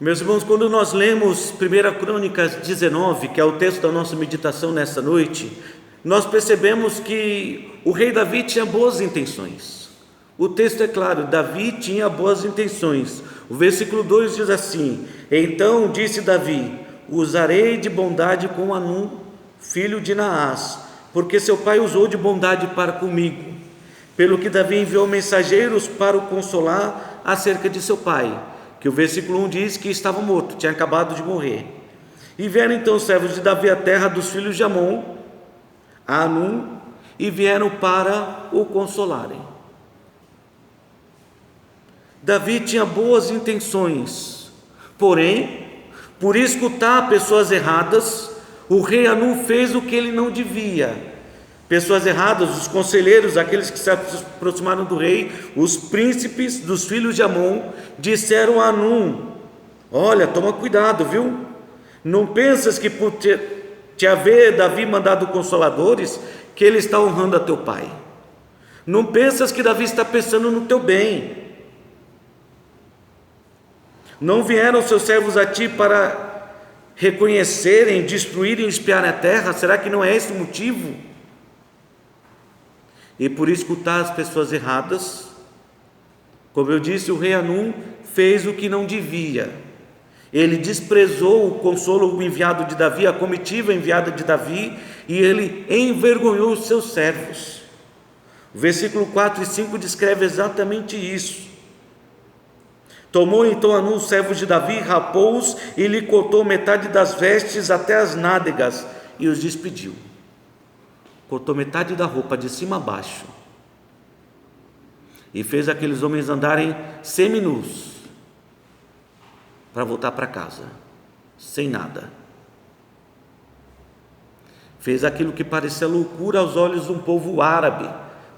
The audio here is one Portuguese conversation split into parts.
Meus irmãos, quando nós lemos 1 Crônicas 19, que é o texto da nossa meditação nessa noite, nós percebemos que o rei Davi tinha boas intenções. O texto é claro, Davi tinha boas intenções. O versículo 2 diz assim: então disse Davi: usarei de bondade com Hanum, filho de Naás, porque seu pai usou de bondade para comigo. Pelo que Davi enviou mensageiros para o consolar acerca de seu pai, que o versículo 1 diz que estava morto, tinha acabado de morrer. E vieram então os servos de Davi à terra dos filhos de Amon, a Hanum, e vieram para o consolarem. Davi tinha boas intenções, porém, por escutar pessoas erradas, o rei Hanum fez o que ele não devia. Pessoas erradas, os conselheiros, aqueles que se aproximaram do rei, os príncipes dos filhos de Amon, disseram a Hanum: olha, toma cuidado, viu? Não pensas que por te haver Davi mandado consoladores, que ele está honrando a teu pai. Não pensas que Davi está pensando no teu bem. Não vieram seus servos a ti para reconhecerem, destruírem e espiarem a terra? Será que não é esse o motivo? E por escutar as pessoas erradas, como eu disse, o rei Hanum fez o que não devia. Ele desprezou o consolo enviado de Davi, a comitiva enviada de Davi, e ele envergonhou os seus servos. O versículo 4 e 5 descreve exatamente isso. Tomou então Hanum, servo de Davi, rapou-os e lhe cortou metade das vestes até as nádegas e os despediu. Cortou metade da roupa de cima a baixo e fez aqueles homens andarem seminus para voltar para casa, sem nada. Fez aquilo que parecia loucura aos olhos de um povo árabe,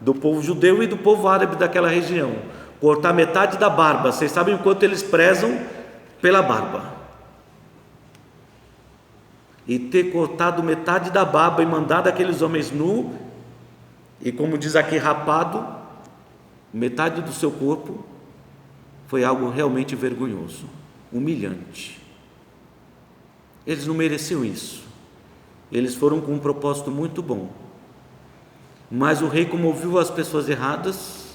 do povo judeu e do povo árabe daquela região. Cortar metade da barba. Vocês sabem o quanto eles prezam pela barba. E ter cortado metade da barba e mandado aqueles homens nu, e como diz aqui, rapado, metade do seu corpo, foi algo realmente vergonhoso, humilhante. Eles não mereciam isso. Eles foram com um propósito muito bom. Mas o rei, como ouviu as pessoas erradas,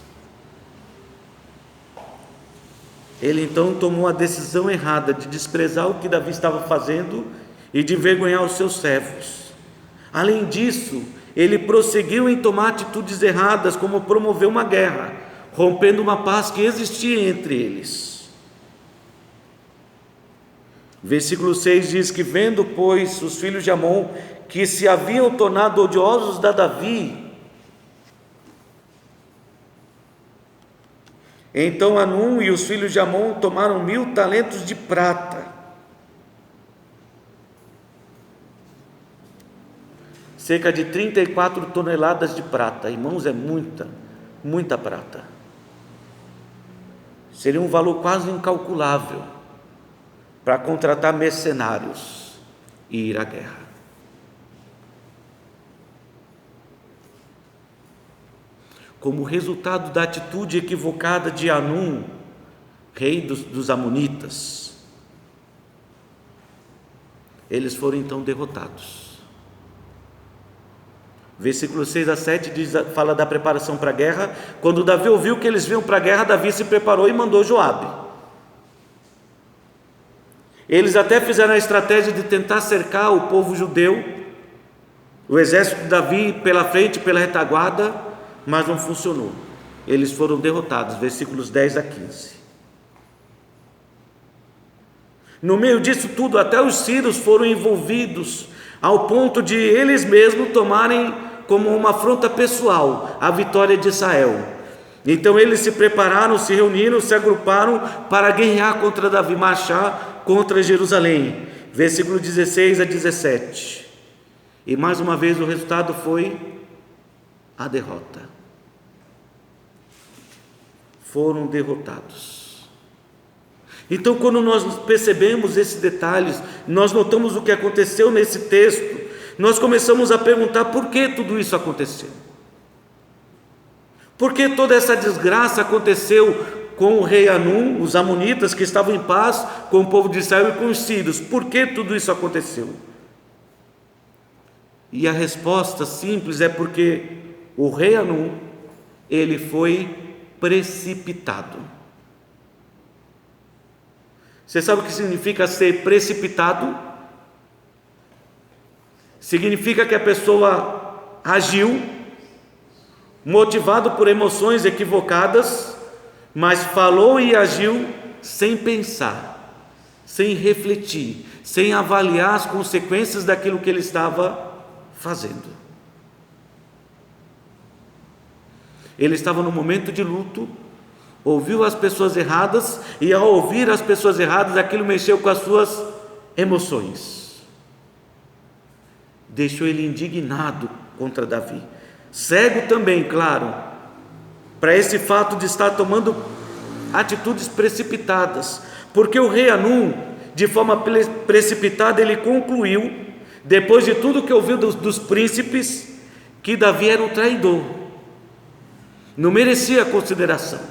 ele então tomou a decisão errada de desprezar o que Davi estava fazendo e de envergonhar os seus servos. Além disso, ele prosseguiu em tomar atitudes erradas, como promover uma guerra, rompendo uma paz que existia entre eles. Versículo 6 diz que, vendo, pois, os filhos de Amon que se haviam tornado odiosos da Davi, então Hanum e os filhos de Amon tomaram 1000 talentos de prata, cerca de 34 toneladas de prata. Irmãos, é muita prata. Seria um valor quase incalculável para contratar mercenários e ir à guerra. Como resultado da atitude equivocada de Hanum, rei dos Amonitas, eles foram então derrotados. Versículo 6 a 7 fala da preparação para a guerra. Quando Davi ouviu que eles vinham para a guerra, Davi se preparou e mandou Joabe. Eles até fizeram a estratégia de tentar cercar o povo judeu, o exército de Davi pela frente, pela retaguarda, mas não funcionou. Eles foram derrotados, versículos 10 a 15. No meio disso tudo, até os sírios foram envolvidos, ao ponto de eles mesmos tomarem como uma afronta pessoal a vitória de Israel. Então eles se prepararam, se reuniram, se agruparam para guerrear contra Davi, marchar contra Jerusalém. Versículo 16 a 17. E mais uma vez o resultado foi a derrota. Foram derrotados. Então, quando nós percebemos esses detalhes, nós notamos o que aconteceu nesse texto, nós começamos a perguntar por que tudo isso aconteceu. Por que toda essa desgraça aconteceu com o rei Anum, os amonitas que estavam em paz com o povo de Israel e com os sírios. Por que tudo isso aconteceu? E a resposta simples é porque o rei Anum, ele foi precipitado. Você sabe o que significa ser precipitado? Significa que a pessoa agiu motivado por emoções equivocadas, mas falou e agiu sem pensar, sem refletir, sem avaliar as consequências daquilo que ele estava fazendo. Ele estava no momento de luto, ouviu as pessoas erradas, e ao ouvir as pessoas erradas, aquilo mexeu com as suas emoções, deixou ele indignado contra Davi, cego também, claro, para esse fato de estar tomando atitudes precipitadas, porque o rei Anum, de forma precipitada, ele concluiu, depois de tudo que ouviu dos príncipes, que Davi era um traidor, não merecia consideração.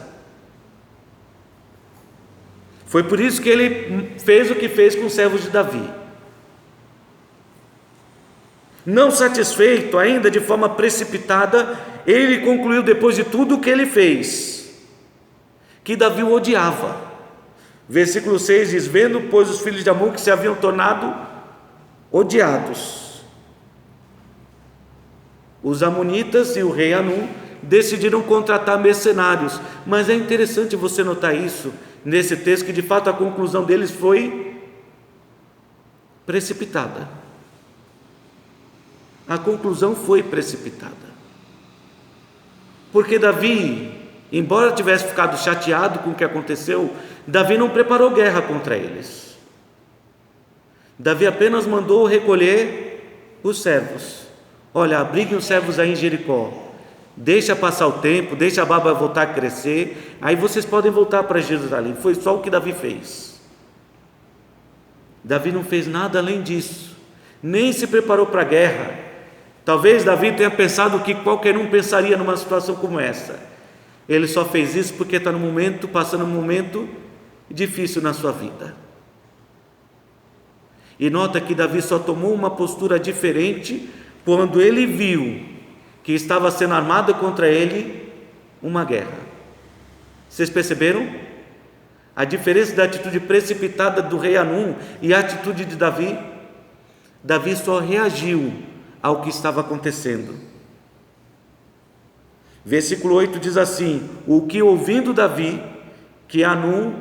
Foi por isso que ele fez o que fez com os servos de Davi. Não satisfeito ainda, de forma precipitada, ele concluiu, depois de tudo o que ele fez, que Davi o odiava. Versículo 6 diz: vendo, pois, os filhos de Amon que se haviam tornado odiados, os amonitas e o rei Anum decidiram contratar mercenários. Mas é interessante você notar isso nesse texto, que de fato a conclusão deles foi precipitada. A conclusão foi precipitada, porque Davi, embora tivesse ficado chateado com o que aconteceu, Davi não preparou guerra contra eles. Davi apenas mandou recolher os servos. Olha, abriguem os servos aí em Jericó, deixa passar o tempo, deixa a barba voltar a crescer, aí vocês podem voltar para Jerusalém. Foi só o que Davi fez. Davi não fez nada além disso, nem se preparou para a guerra. Talvez Davi tenha pensado o que qualquer um pensaria numa situação como essa. Ele só fez isso porque está passando um momento difícil na sua vida. E nota que Davi só tomou uma postura diferente quando ele viu que estava sendo armada contra ele uma guerra. Vocês perceberam a diferença da atitude precipitada do rei Anum e a atitude de Davi? Davi só reagiu ao que estava acontecendo. Versículo 8 diz assim: o que, ouvindo Davi que Anum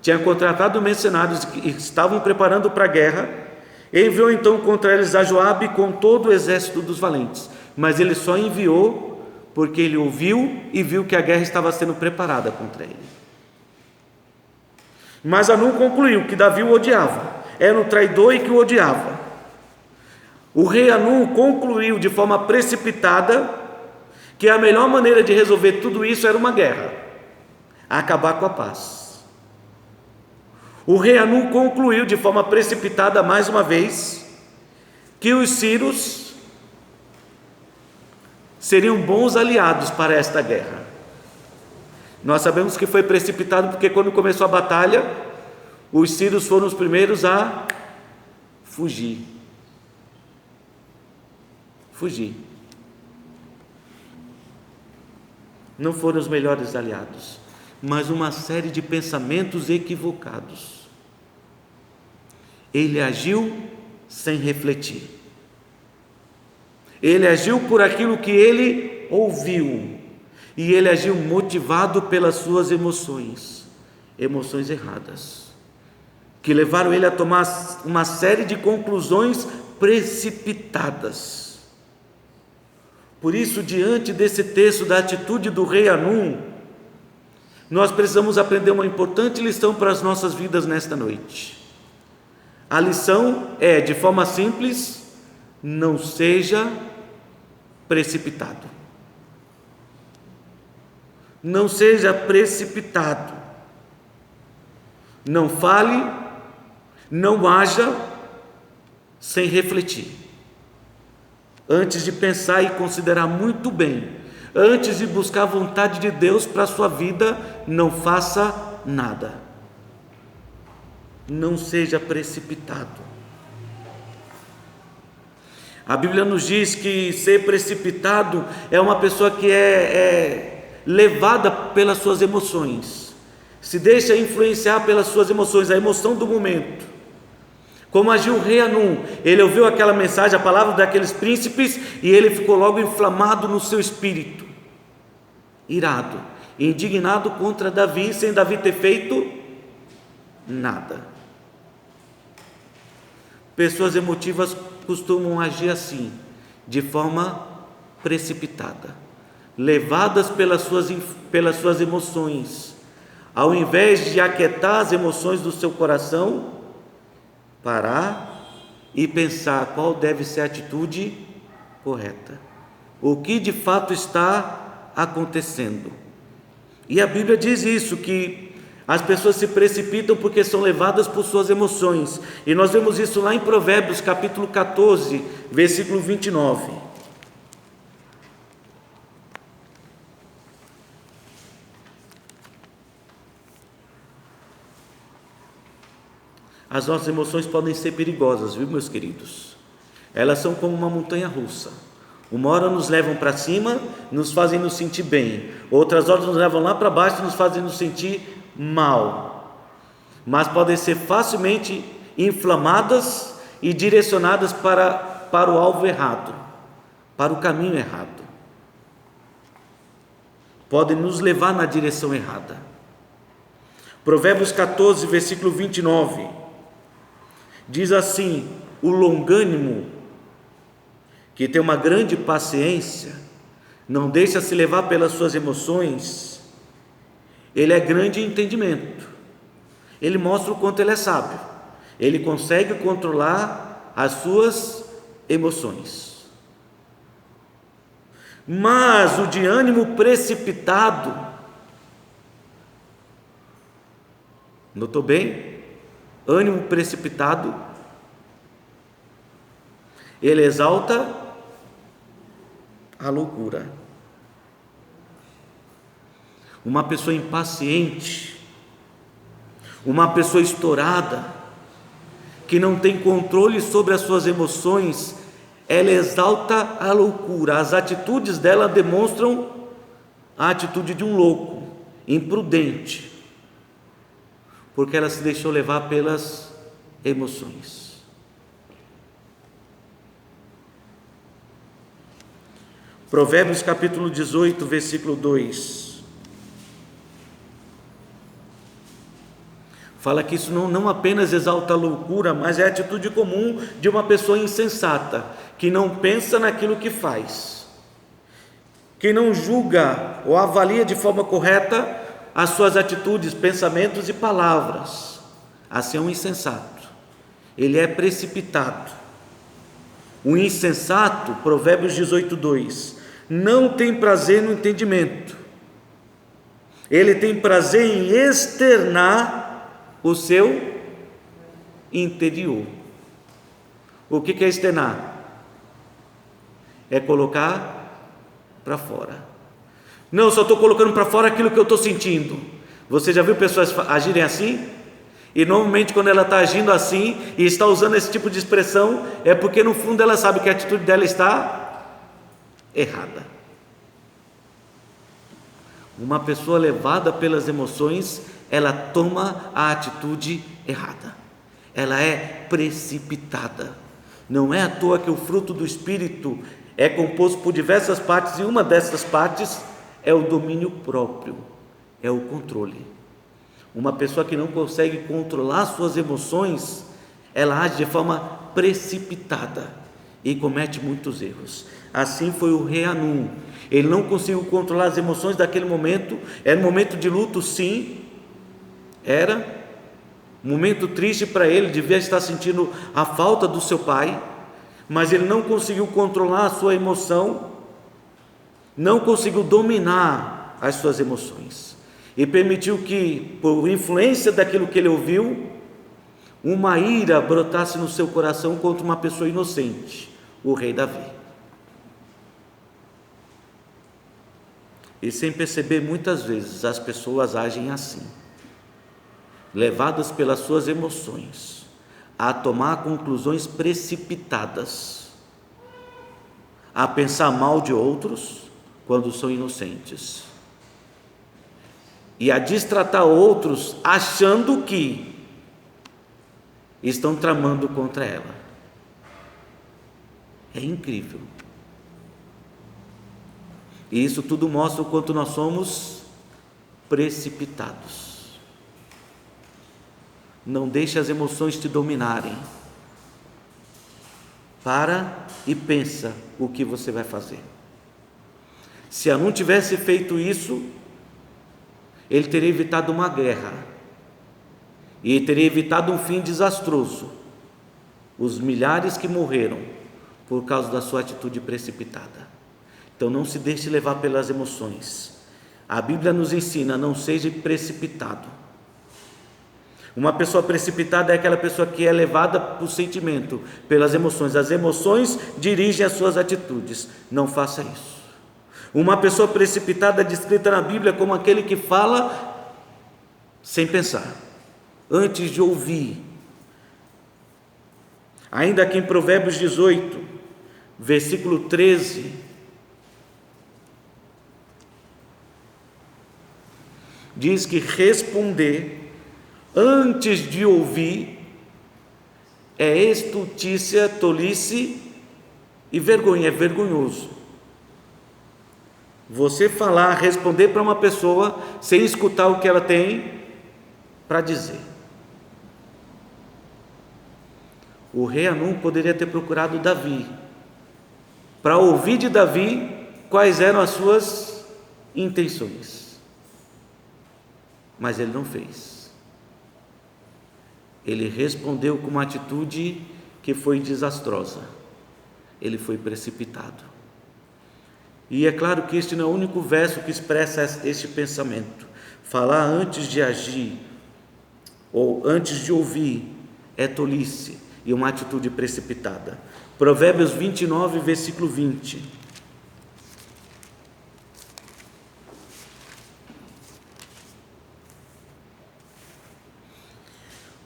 tinha contratado mercenários que estavam preparando para a guerra, enviou então contra eles a Joabe com todo o exército dos valentes. Mas ele só enviou porque ele ouviu e viu que a guerra estava sendo preparada contra ele. Mas Anum concluiu que Davi o odiava, era um traidor e que o odiava. O rei Anum concluiu de forma precipitada que a melhor maneira de resolver tudo isso era uma guerra, acabar com a paz. O rei Anum concluiu de forma precipitada, mais uma vez, que os sírios seriam bons aliados para esta guerra. Nós sabemos que foi precipitado porque quando começou a batalha, os sírios foram os primeiros a fugir. Não foram os melhores aliados, mas uma série de pensamentos equivocados. Ele agiu sem refletir. Ele agiu por aquilo que ele ouviu, e ele agiu motivado pelas suas emoções erradas, que levaram ele a tomar uma série de conclusões precipitadas. Por isso, diante desse texto da atitude do rei Anum, nós precisamos aprender uma importante lição para as nossas vidas nesta noite. A lição é, de forma simples: não seja precipitado. Não seja precipitado. Não fale, não haja sem refletir. Antes de pensar e considerar muito bem Antes de buscar a vontade de Deus para a sua vida, não faça nada. Não seja precipitado. A Bíblia nos diz que ser precipitado é uma pessoa que é levada pelas suas emoções, se deixa influenciar pelas suas emoções, a emoção do momento. Como agiu o rei Hanum, ele ouviu aquela mensagem, a palavra daqueles príncipes, e ele ficou logo inflamado no seu espírito, irado, indignado contra Davi, sem Davi ter feito nada. Pessoas emotivas costumam agir assim, de forma precipitada, levadas pelas suas emoções, ao invés de aquietar as emoções do seu coração, parar e pensar qual deve ser a atitude correta, o que de fato está acontecendo. E a Bíblia diz isso, que as pessoas se precipitam porque são levadas por suas emoções, e nós vemos isso lá em Provérbios capítulo 14, versículo 29. As nossas emoções podem ser perigosas, viu, meus queridos? Elas são como uma montanha russa. Uma hora nos levam para cima, nos fazem nos sentir bem. Outras horas nos levam lá para baixo e nos fazem nos sentir mal. Mas podem ser facilmente inflamadas e direcionadas para o alvo errado, para o caminho errado. Podem nos levar na direção errada. Provérbios 14, versículo 29. Diz assim: o longânimo, que tem uma grande paciência, não deixa se levar pelas suas emoções, ele é grande em entendimento, ele mostra o quanto ele é sábio, ele consegue controlar as suas emoções. Mas o de ânimo precipitado, notou bem? Ânimo precipitado, ele exalta a loucura. Uma pessoa impaciente, uma pessoa estourada, que não tem controle sobre as suas emoções, ela exalta a loucura. As atitudes dela demonstram a atitude de um louco, imprudente, porque ela se deixou levar pelas emoções. Provérbios capítulo 18, versículo 2. Fala que isso não apenas exalta a loucura, mas é a atitude comum de uma pessoa insensata, que não pensa naquilo que faz, que não julga ou avalia de forma correta as suas atitudes, pensamentos e palavras. Assim é um insensato, ele é precipitado. O insensato, Provérbios 18, 2, não tem prazer no entendimento, ele tem prazer em externar o seu interior. O que é externar? É colocar para fora. Não, eu só estou colocando para fora aquilo que eu estou sentindo. Você já viu pessoas agirem assim? E normalmente quando ela está agindo assim e está usando esse tipo de expressão, é porque no fundo ela sabe que a atitude dela está errada. Uma pessoa levada pelas emoções, ela toma a atitude errada, ela é precipitada. Não é à toa que o fruto do Espírito é composto por diversas partes, e uma dessas partes é o domínio próprio, é o controle. Uma pessoa que não consegue controlar suas emoções, ela age de forma precipitada e comete muitos erros. Assim foi o rei Hanum. Ele não conseguiu controlar as emoções daquele momento. Era um momento de luto, sim, era um momento triste para ele, devia estar sentindo a falta do seu pai, mas ele não conseguiu controlar a sua emoção, não conseguiu dominar as suas emoções, e permitiu que, por influência daquilo que ele ouviu, uma ira brotasse no seu coração contra uma pessoa inocente, o rei Davi. E sem perceber, muitas vezes as pessoas agem assim, levadas pelas suas emoções, a tomar conclusões precipitadas, a pensar mal de outros quando são inocentes, e a destratar outros achando que estão tramando contra ela. É incrível. E isso tudo mostra o quanto nós somos precipitados. Não deixe as emoções te dominarem. Para e pensa o que você vai fazer. Se Anum tivesse feito isso, ele teria evitado uma guerra. E ele teria evitado um fim desastroso. Os milhares que morreram por causa da sua atitude precipitada. Então não se deixe levar pelas emoções. A Bíblia nos ensina: não seja precipitado. Uma pessoa precipitada é aquela pessoa que é levada por sentimento, pelas emoções. As emoções dirigem as suas atitudes. Não faça isso. Uma pessoa precipitada é descrita na Bíblia como aquele que fala sem pensar, antes de ouvir. Ainda aqui em Provérbios 18, versículo 13, diz que responder antes de ouvir é estultícia, tolice e vergonha, é vergonhoso. Você falar, responder para uma pessoa sem escutar o que ela tem para dizer. O rei Anum poderia ter procurado Davi, para ouvir de Davi quais eram as suas intenções. Mas ele não fez. Ele respondeu com uma atitude que foi desastrosa. Ele foi precipitado. E é claro que este não é o único verso que expressa este pensamento. Falar antes de agir ou antes de ouvir é tolice e uma atitude precipitada. Provérbios 29, versículo 20.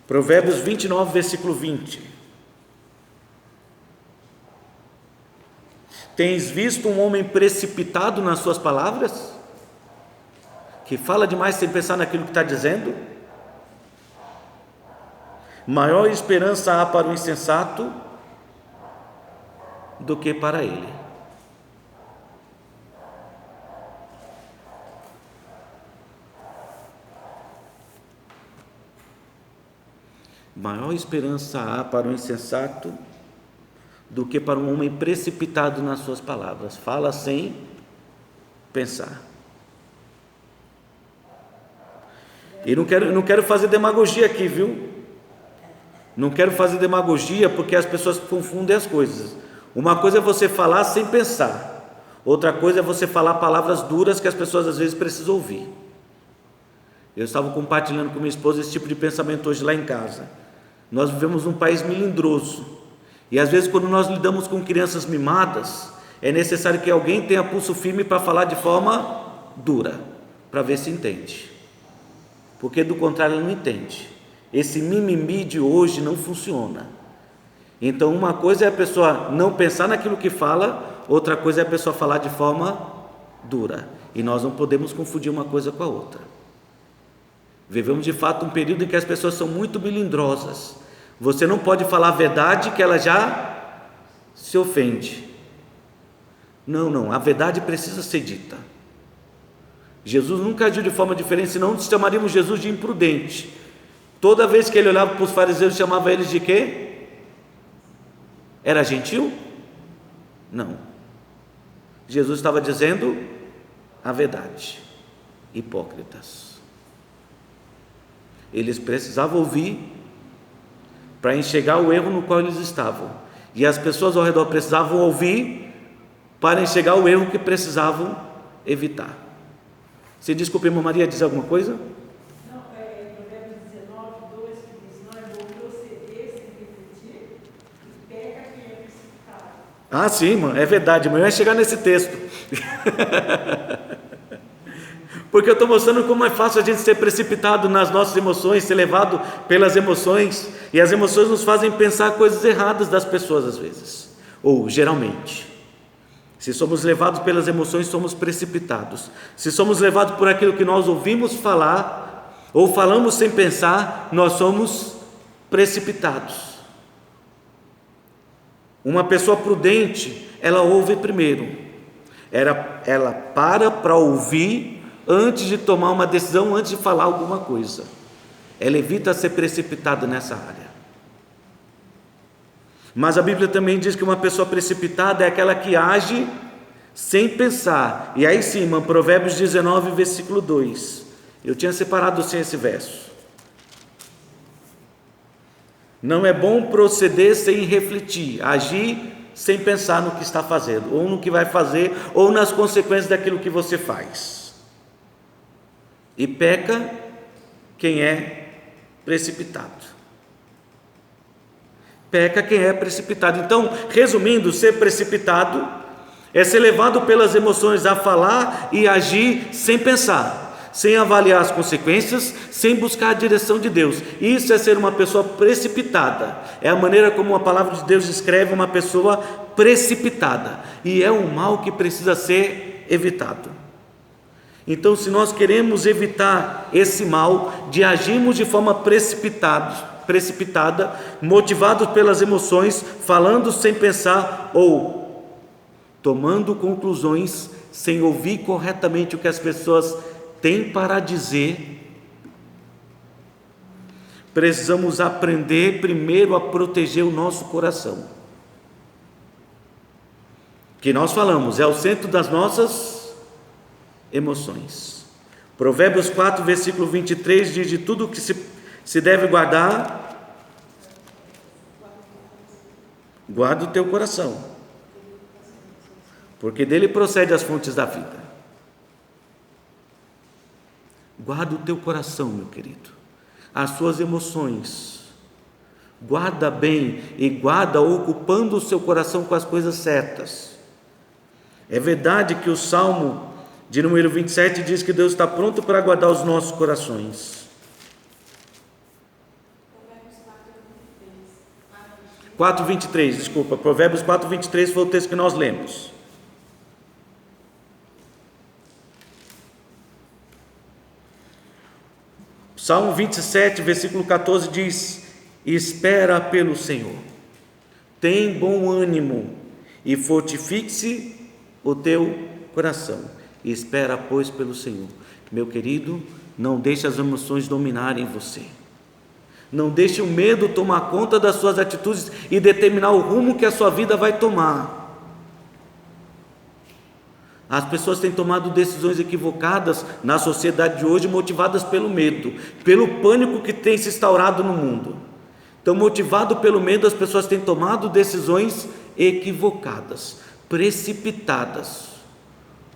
Provérbios 29, versículo 20. Tens visto um homem precipitado nas suas palavras? Que fala demais sem pensar naquilo que está dizendo? Maior esperança há para o insensato do que para ele. Maior esperança há para o insensato do que para um homem precipitado nas suas palavras. Fala sem pensar. E não quero fazer demagogia aqui, viu? Não quero fazer demagogia porque as pessoas confundem as coisas. Uma coisa é você falar sem pensar. Outra coisa é você falar palavras duras que as pessoas às vezes precisam ouvir. Eu estava compartilhando com minha esposa esse tipo de pensamento hoje lá em casa. Nós vivemos num país melindroso. E às vezes quando nós lidamos com crianças mimadas, é necessário que alguém tenha pulso firme para falar de forma dura, para ver se entende. Porque do contrário ele não entende. Esse mimimi de hoje não funciona. Então uma coisa é a pessoa não pensar naquilo que fala, outra coisa é a pessoa falar de forma dura. E nós não podemos confundir uma coisa com a outra. Vivemos de fato um período em que as pessoas são muito melindrosas. Você não pode falar a verdade que ela já se ofende. Não, a verdade precisa ser dita. Jesus nunca agiu de forma diferente, senão chamaríamos Jesus de imprudente. Toda vez que ele olhava para os fariseus, chamava eles de quê? Era gentil? Não. Jesus estava dizendo a verdade. Hipócritas. Eles precisavam ouvir para enxergar o erro no qual eles estavam. E as pessoas ao redor precisavam ouvir para enxergar o erro que precisavam evitar. Se desculpe, irmã Maria, diz alguma coisa? Não, Provérbios 19, 2, que diz: não é bom proceder sem refletir, e peca quem é precipitado. Ah, sim, irmã, é verdade, amanhã vai chegar nesse texto. Porque eu estou mostrando como é fácil a gente ser precipitado nas nossas emoções, ser levado pelas emoções, e as emoções nos fazem pensar coisas erradas das pessoas às vezes, ou geralmente. Se somos levados pelas emoções, somos precipitados. Se somos levados por aquilo que nós ouvimos falar, ou falamos sem pensar, nós somos precipitados. Uma pessoa prudente, ela ouve primeiro, ela para ouvir antes de tomar uma decisão, antes de falar alguma coisa. Ela evita ser precipitada nessa área. Mas a Bíblia também diz que uma pessoa precipitada é aquela que age sem pensar. E aí sim, irmão, Provérbios 19, versículo 2. Eu tinha separado sem esse verso. Não é bom proceder sem refletir, agir sem pensar no que está fazendo, ou no que vai fazer, ou nas consequências daquilo que você faz. E peca quem é precipitado. Peca quem é precipitado. Então, resumindo, ser precipitado é ser levado pelas emoções a falar e agir sem pensar, sem avaliar as consequências, sem buscar a direção de Deus. Isso é ser uma pessoa precipitada. É a maneira como a palavra de Deus descreve uma pessoa precipitada. E é um mal que precisa ser evitado. Então, se nós queremos evitar esse mal de agirmos de forma precipitada, motivados pelas emoções, falando sem pensar ou tomando conclusões sem ouvir corretamente o que as pessoas têm para dizer, precisamos aprender primeiro a proteger o nosso coração, que nós falamos, é o centro das nossas emoções. Provérbios 4, versículo 23 diz: de tudo que se deve guardar, guarda o teu coração, porque dele procede as fontes da vida. Guarda o teu coração, meu querido, as suas emoções, guarda bem e guarda ocupando o seu coração com as coisas certas. É verdade que o Salmo de número 27 diz que Deus está pronto para guardar os nossos corações. 4:23, desculpa, Provérbios 4:23 foi o texto que nós lemos. Salmo 27, versículo 14 diz: espera pelo Senhor, tem bom ânimo e fortifique-se o teu coração. Espera, pois, pelo Senhor. Meu querido, não deixe as emoções dominarem você. Não deixe o medo tomar conta das suas atitudes e determinar o rumo que a sua vida vai tomar. As pessoas têm tomado decisões equivocadas na sociedade de hoje, motivadas pelo medo, pelo pânico que tem se instaurado no mundo. Então, motivado pelo medo, as pessoas têm tomado decisões equivocadas, precipitadas.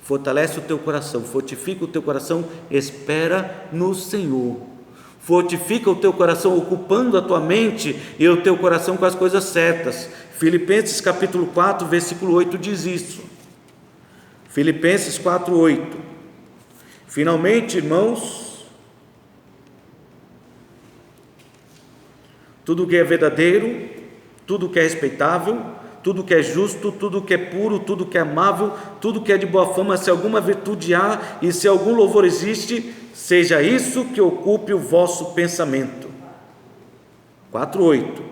Fortalece o teu coração, fortifica o teu coração, espera no Senhor. Fortifica o teu coração ocupando a tua mente e o teu coração com as coisas certas. Filipenses capítulo 4, versículo 8 diz isso. Filipenses 4, 8. Finalmente, irmãos, tudo que é verdadeiro, tudo que é respeitável, tudo que é justo, tudo que é puro, tudo que é amável, tudo que é de boa fama, se alguma virtude há e se algum louvor existe, seja isso que ocupe o vosso pensamento. 4:8.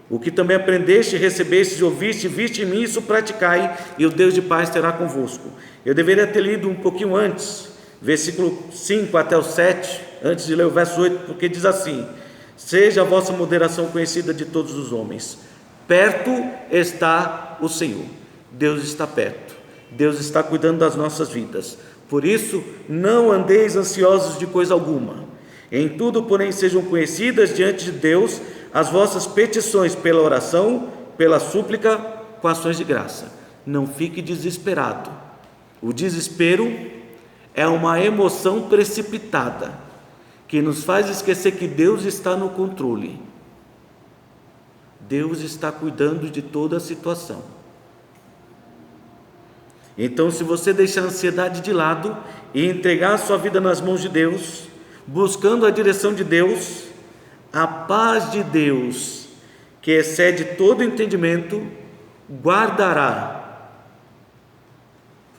O que também aprendeste, recebeste, ouviste, viste em mim, isso praticai, e o Deus de paz terá convosco. Eu deveria ter lido um pouquinho antes, versículo 5 até o 7, antes de ler o verso 8, porque diz assim: seja a vossa moderação conhecida de todos os homens. Perto está o Senhor. Deus está perto. Deus está cuidando das nossas vidas. Por isso, não andeis ansiosos de coisa alguma. Em tudo, porém, sejam conhecidas diante de Deus as vossas petições pela oração, pela súplica, com ações de graça. Não fique desesperado. O desespero é uma emoção precipitada que nos faz esquecer que Deus está no controle. Deus está cuidando de toda a situação. Então, se você deixar a ansiedade de lado e entregar a sua vida nas mãos de Deus, buscando a direção de Deus, a paz de Deus, que excede todo entendimento, guardará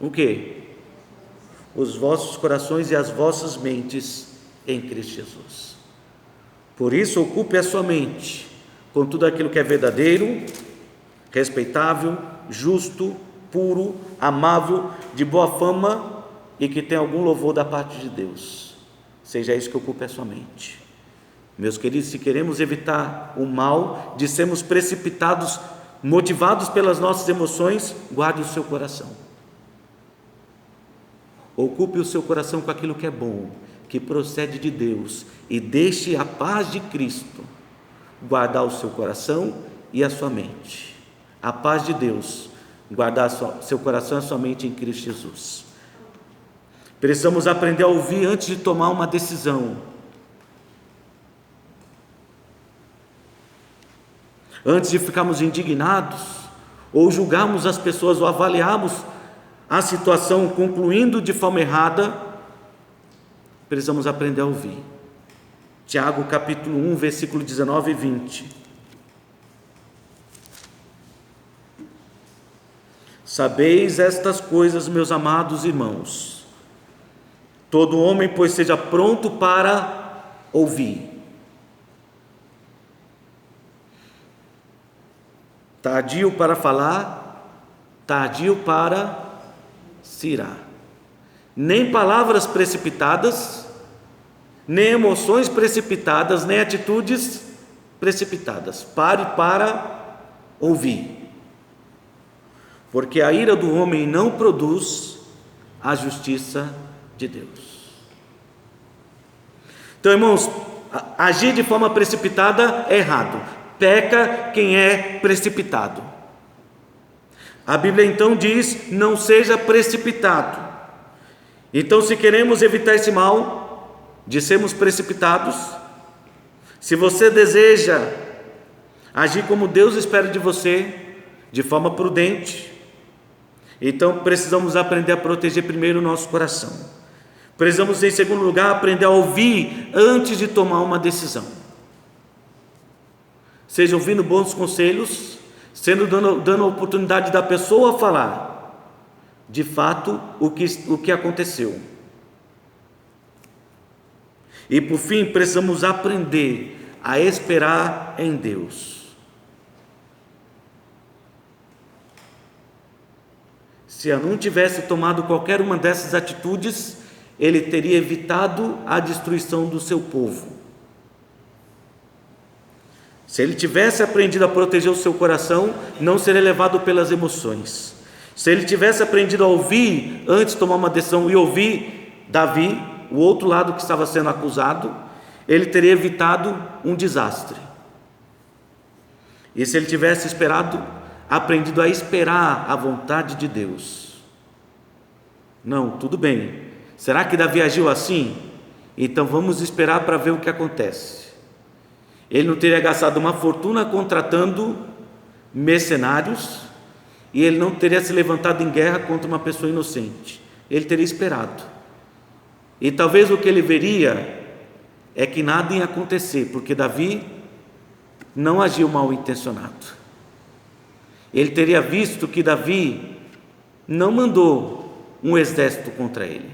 o quê? Os vossos corações e as vossas mentes em Cristo Jesus. Por isso, ocupe a sua mente com tudo aquilo que é verdadeiro, respeitável, justo, puro, amável, de boa fama e que tem algum louvor da parte de Deus. Seja isso que ocupe a sua mente. Meus queridos, se queremos evitar o mal de sermos precipitados, motivados pelas nossas emoções, guarde o seu coração. Ocupe o seu coração com aquilo que é bom, que procede de Deus, e deixe a paz de Cristo guardar o seu coração e a sua mente. A paz de Deus guardar seu coração e a sua mente em Cristo Jesus. Precisamos aprender a ouvir antes de tomar uma decisão. Antes de ficarmos indignados, ou julgarmos as pessoas, ou avaliarmos a situação concluindo de forma errada, precisamos aprender a ouvir. Tiago capítulo 1, versículo 19 e 20. Sabeis estas coisas, meus amados irmãos. Todo homem, pois, seja pronto para ouvir, tardio para falar, tardio para se irar. Nem palavras precipitadas, nem emoções precipitadas, nem atitudes precipitadas. Pare para ouvir. Porque a ira do homem não produz a justiça de Deus. Então, irmãos, agir de forma precipitada é errado. Peca quem é precipitado. A Bíblia então diz: não seja precipitado. Então, se queremos evitar esse mal de sermos precipitados, se você deseja agir como Deus espera de você, de forma prudente, então precisamos aprender a proteger primeiro o nosso coração. Precisamos, em segundo lugar, aprender a ouvir antes de tomar uma decisão. Seja ouvindo bons conselhos, dando a oportunidade da pessoa falar de fato o que aconteceu. E por fim, precisamos aprender a esperar em Deus. Se eu não tivesse tomado qualquer uma dessas atitudes, ele teria evitado a destruição do seu povo. Se ele tivesse aprendido a proteger o seu coração, não seria levado pelas emoções. Se ele tivesse aprendido a ouvir antes de tomar uma decisão e ouvir Davi, o outro lado que estava sendo acusado, ele teria evitado um desastre. E se ele tivesse aprendido a esperar a vontade de Deus? Não, tudo bem. Será que Davi agiu assim? Então vamos esperar para ver o que acontece. Ele não teria gastado uma fortuna contratando mercenários, e ele não teria se levantado em guerra contra uma pessoa inocente. Ele teria esperado. E talvez o que ele veria é que nada ia acontecer, porque Davi não agiu mal intencionado. Ele teria visto que Davi não mandou um exército contra ele.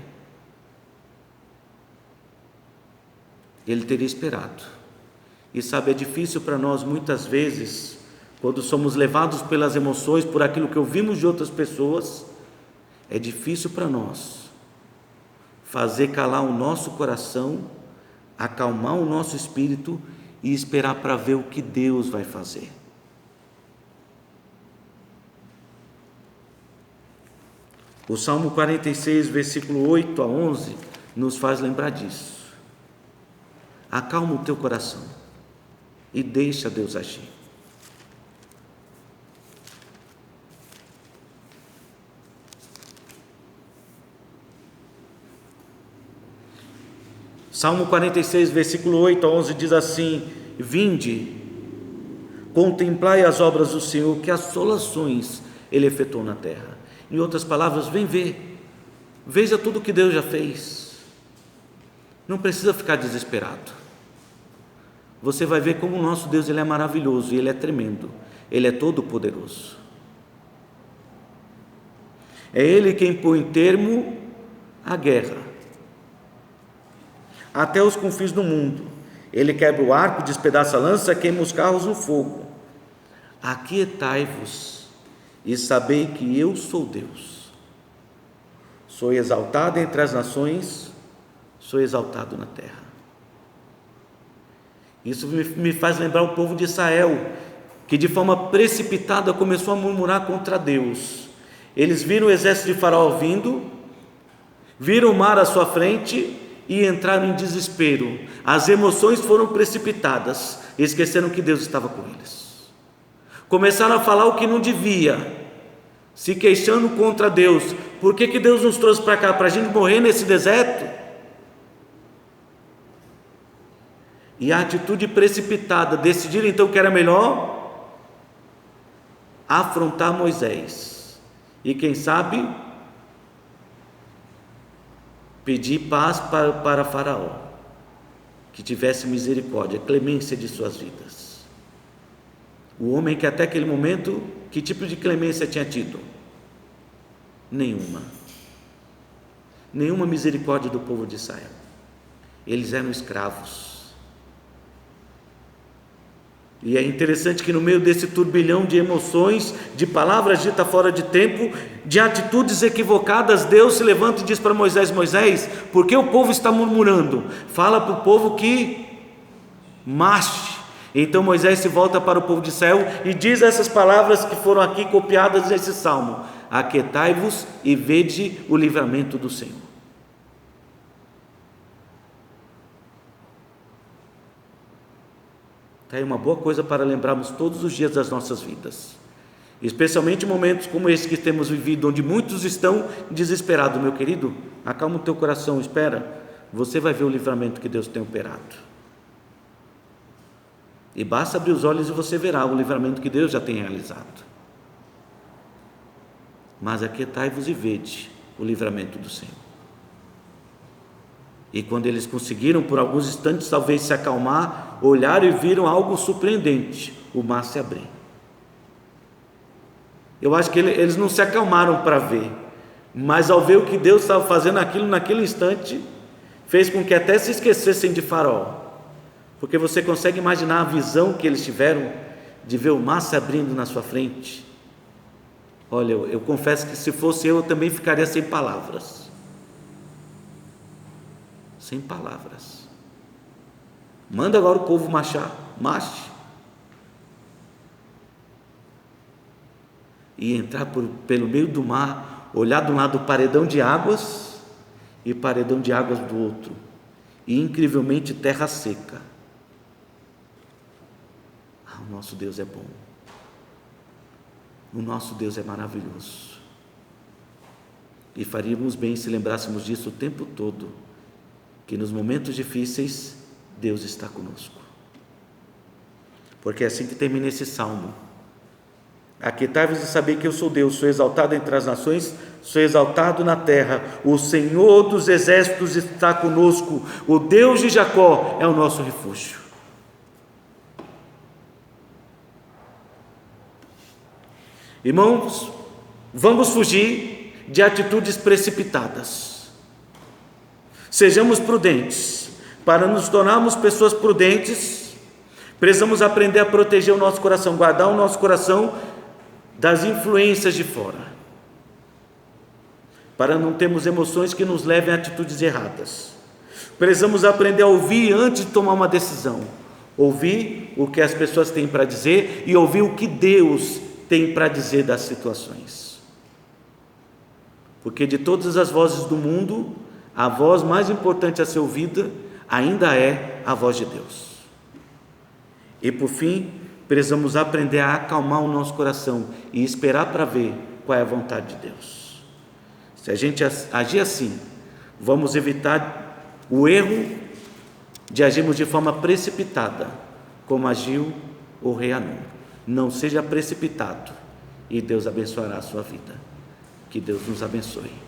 Ele teria esperado. E sabe, é difícil para nós muitas vezes, quando somos levados pelas emoções, por aquilo que ouvimos de outras pessoas, é difícil para nós fazer calar o nosso coração, acalmar o nosso espírito e esperar para ver o que Deus vai fazer. O Salmo 46, versículo 8 a 11, nos faz lembrar disso. Acalma o teu coração e deixa Deus agir. Salmo 46, versículo 8 a 11 diz assim: vinde, contemplai as obras do Senhor, que assolações Ele efetuou na terra. Em outras palavras, vem ver, veja tudo que Deus já fez. Não precisa ficar desesperado. Você vai ver como o nosso Deus, Ele é maravilhoso e Ele é tremendo, Ele é todo poderoso. É Ele quem põe termo à guerra, até os confins do mundo. Ele quebra o arco, despedaça a lança, queima os carros no fogo. Aquietai-vos e sabei que eu sou Deus. Sou exaltado entre as nações, sou exaltado na terra. Isso me faz lembrar o povo de Israel, que de forma precipitada começou a murmurar contra Deus. Eles viram o exército de Faraó vindo, viram o mar à sua frente e entraram em desespero. As emoções foram precipitadas, esqueceram que Deus estava com eles. Começaram a falar o que não devia, se queixando contra Deus. Por que Deus nos trouxe para cá? Para a gente morrer nesse deserto? E a atitude precipitada, decidiram então que era melhor afrontar Moisés. E quem sabe pedir paz para Faraó, que tivesse misericórdia, clemência de suas vidas. O homem que até aquele momento, que tipo de clemência tinha tido? Nenhuma misericórdia do povo de Israel. Eles eram escravos. E é interessante que no meio desse turbilhão de emoções, de palavras ditas fora de tempo, de atitudes equivocadas, Deus se levanta e diz para Moisés: Moisés, por que o povo está murmurando? Fala para o povo que marche. Então Moisés se volta para o povo de Israel e diz essas palavras que foram aqui copiadas nesse salmo: aquietai-vos e vede o livramento do Senhor. Está aí uma boa coisa para lembrarmos todos os dias das nossas vidas, especialmente em momentos como esse que temos vivido, onde muitos estão desesperados. Meu querido, acalma o teu coração, espera, você vai ver o livramento que Deus tem operado. E basta abrir os olhos e você verá o livramento que Deus já tem realizado. Mas aquietai-vos e vede o livramento do Senhor. E quando eles conseguiram por alguns instantes talvez se acalmar, olharam e viram algo surpreendente: o mar se abrir. Eu acho que eles não se acalmaram para ver, mas ao ver o que Deus estava fazendo aquilo naquele instante, fez com que até se esquecessem de Faraó. Porque você consegue imaginar a visão que eles tiveram de ver o mar se abrindo na sua frente? Olha, eu confesso que se fosse eu também ficaria sem palavras. Sem palavras. Manda agora o povo marchar, marche. E entrar pelo meio do mar, olhar de um lado o paredão de águas e paredão de águas do outro, e incrivelmente terra seca. O nosso Deus é bom, o nosso Deus é maravilhoso, e faríamos bem se lembrássemos disso o tempo todo, que nos momentos difíceis Deus está conosco. Porque é assim que termina esse salmo: aquietai-vos e sabei que eu sou Deus, sou exaltado entre as nações, sou exaltado na terra, o Senhor dos exércitos está conosco, o Deus de Jacó é o nosso refúgio. Irmãos, vamos fugir de atitudes precipitadas. Sejamos prudentes. Para nos tornarmos pessoas prudentes, precisamos aprender a proteger o nosso coração, guardar o nosso coração das influências de fora, para não termos emoções que nos levem a atitudes erradas. Precisamos aprender a ouvir antes de tomar uma decisão, ouvir o que as pessoas têm para dizer e ouvir o que Deus tem para dizer das situações. Porque de todas as vozes do mundo, a voz mais importante a ser ouvida ainda é a voz de Deus. E por fim, precisamos aprender a acalmar o nosso coração e esperar para ver qual é a vontade de Deus. Se a gente agir assim, vamos evitar o erro de agirmos de forma precipitada, como agiu o rei Hanun. Não seja precipitado e Deus abençoará a sua vida. Que Deus nos abençoe.